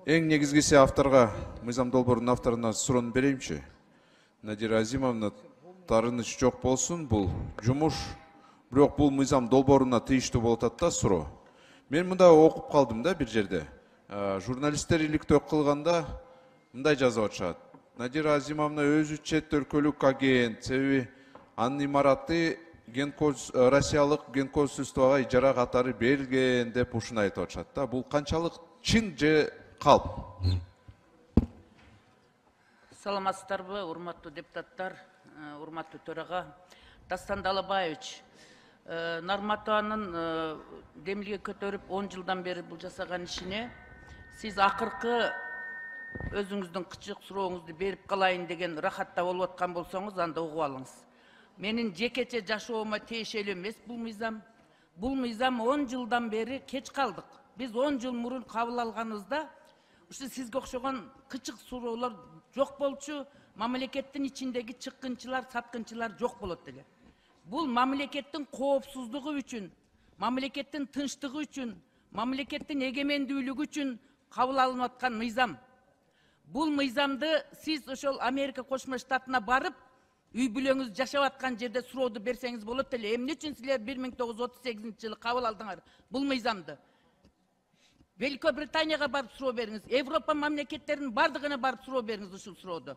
Эң негизгиси авторга, мыйзам долбоорунун авторуна суроону берейинчи. Надира Азимовна, тарыныч жок болсун, бул жумуш, бирок бул мыйзам долбооруна тийиштүү болуп атат да суроо. Мен мында окуп калдым да бир жерде. Журналисттер иликтөө кылганда мындай жазып атышат. Надира Азимовна өзү чет өлкөлүк агент, себеби анын имараты Россиялык генконсулствого ижара катары берилген деп ушуну айтып атышат да. Бул канчалык чын же калп? Саламатсыздарбы, урматтуу депутаттар, урматтуу төрага. Дастан Далабаевич, Нарматованын демилге көтөрүп 10 жылдан бери бул жасаган ишине сиз акыркы өзүңүздүн кычык сурооңузду берип калайын деген рахатта болуп аткан болсоңуз, анда угуп алыңыз. Менин жекече жашоомо тиешелүү эмес бул мыйзам. Бул мыйзам 10 жылдан бери кеч калдык. Биз 10 жыл мурун кабыл алганыбызда ушу сизге окшогон кычык суроолор жок болчу, мамлекеттин ичиндеги чыккынчылар, саткынчылар жок болот эле. Бул мамлекеттин коопсуздугу үчүн, мамлекеттин тынчтыгы үчүн, мамлекеттин эгемендүүлүгү үчүн кабыл алынып аткан мыйзам. Бул мыйзамды сиз ошол Америка Кошмо Штатына барып, үй бүлөңүз жашап аткан жерде суроодо берсеңиз болот эле. Эмне үчүн силер 1938-жылы кабыл алдыңар бул мыйзамды? Великобританияга барып суроо бериңиз, Европа мамлекеттеринин бардыгына барып суроо бериңиз ушул суроодо.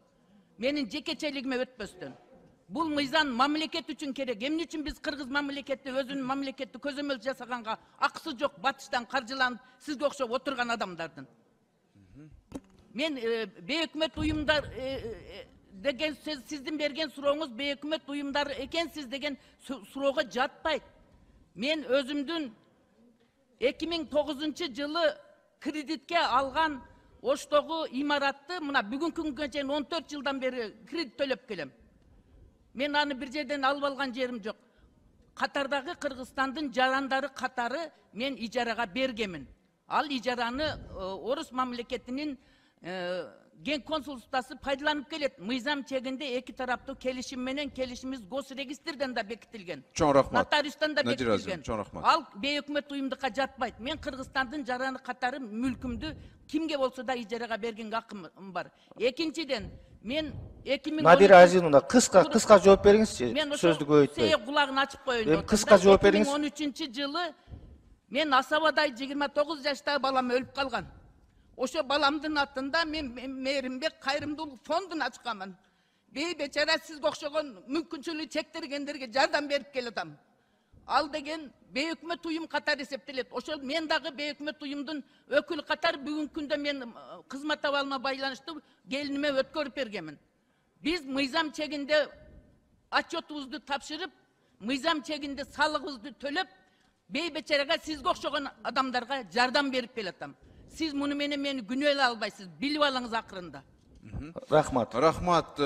Менин жекечелигиме өтпөстөн. Бул мыйзам мамлекет үчүн керек. Эмне үчүн биз кыргыз мамлекети өзүнүн мамлекетти көзөмөл жасаганга акысы жок батыштан каржыланып сизге окшоп отурган адамдардын. Мен бейөкмөт уюмдар деген сиздин берген сурооңуз бейөкмөт уюмдар экенсиз деген суроого жатпайт. Мен өзүмдүн 2009 жылы кредитке алган Оштогу имаратты мына бүгүнкү күнгө чейин 14 жылдан бери кредит төлөп келем. Мен аны бир жерден алып алган жерим жок. Катардагы Кыргызстандын жарандары катары мен ижарага бергемин. Ал ижараны орус мамлекетинин генконсулствосу пайдаланып келет. Мыйзам чегинде эки тараптуу келишим менен келишимиз госрегистрден да бекитилген. Чоң рахмат. Нотариустан да бекитилген. Чоң рахмат. Ал бейөкмөт уюмдукка жатпайт. Мен Кыргызстандын жараны катары мүлкүмдү кимге болсо да ижарага бергенге акым бар. Экинчиден, мен 2010 Надира Азимовна, кыска жооп бериңизчи, сөздү көбөйтпөй. Сыя кулагын ачып коеюн. Кыска жооп бериңиз. 2013 жылы мен Асабадай 29 жаштагы балам өлүп калган. Ошо баламдын атында мен Мээримбек кайрымдуулук фондун ачканмын. Бейбечара сизге окшогон мүмкүнчүлүгү чектелгендерге жардам берип келатам. Ал деген бейөкмөт уюм катары эсептелет. Ошол мен дагы бейөкмөт уюмдун өкүлү катары бүгүнкү күндө мен кызмат абалыма байланыштуу келиниме өткөрүп бергенмин. Биз мыйзам чегинде отчетубузду тапшырып, мыйзам чегинде салыгыбызды төлөп, бейбечарага сизге окшогон адамдарга жардам берип келатам. Сиз муну менен мени күнөөлөй албайсыз. Билип алыңыз акырында. Рахмат. Рахмат,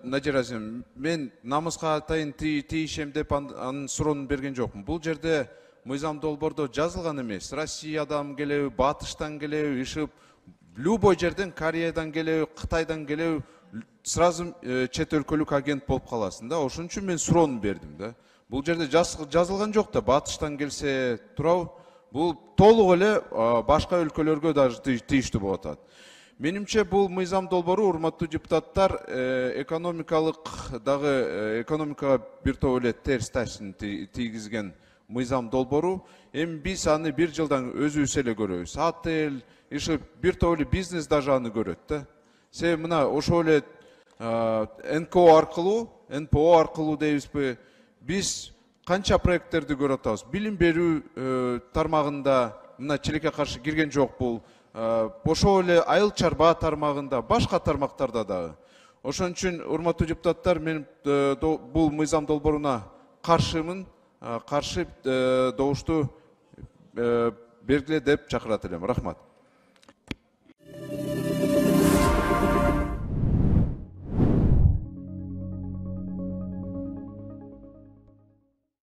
Надира Азимовна. Мен намыска атайын тийишем деп анын суроону берген жокмун. Бул жерде мыйзам долбоордо жазылган эмес. Россиядан келеби, батыштан келеби, ишип, любой жерден, Кореядан келеби, Кытайдан келеби, сразу чет өлкөлүк агент болуп каласың да. Ошон үчүн мен суроону бердим да. Бул жерде жазылган жок да, батыштан келсе турабы. Бул толук эле башка өлкөлөргө даже тийиштүү болуп атат. Менимче бул мыйзам долбоору, урматтуу депутаттар, экономикалык дагы экономикага бир топ эле терс таасирин тийгизген мыйзам долбоору. Эми биз аны бир жылдан өзүбүз эле көрөбүз. Отель, иши бир топ эле бизнес даже аны көрөт да. Себеби мына ошол эле НПО аркылуу дейбизби, биз канча проекттерди көрүп атабыз. Билим берүү тармагында мына чилекке каршы кирген жок бул. Ошол эле айыл чарба тармагында, башка тармактарда дагы. Ошон үчүн урматтуу депутаттар, мен бул мыйзам долбооруна каршымын, каршы добушту бергиле деп чакырат элем. Рахмат.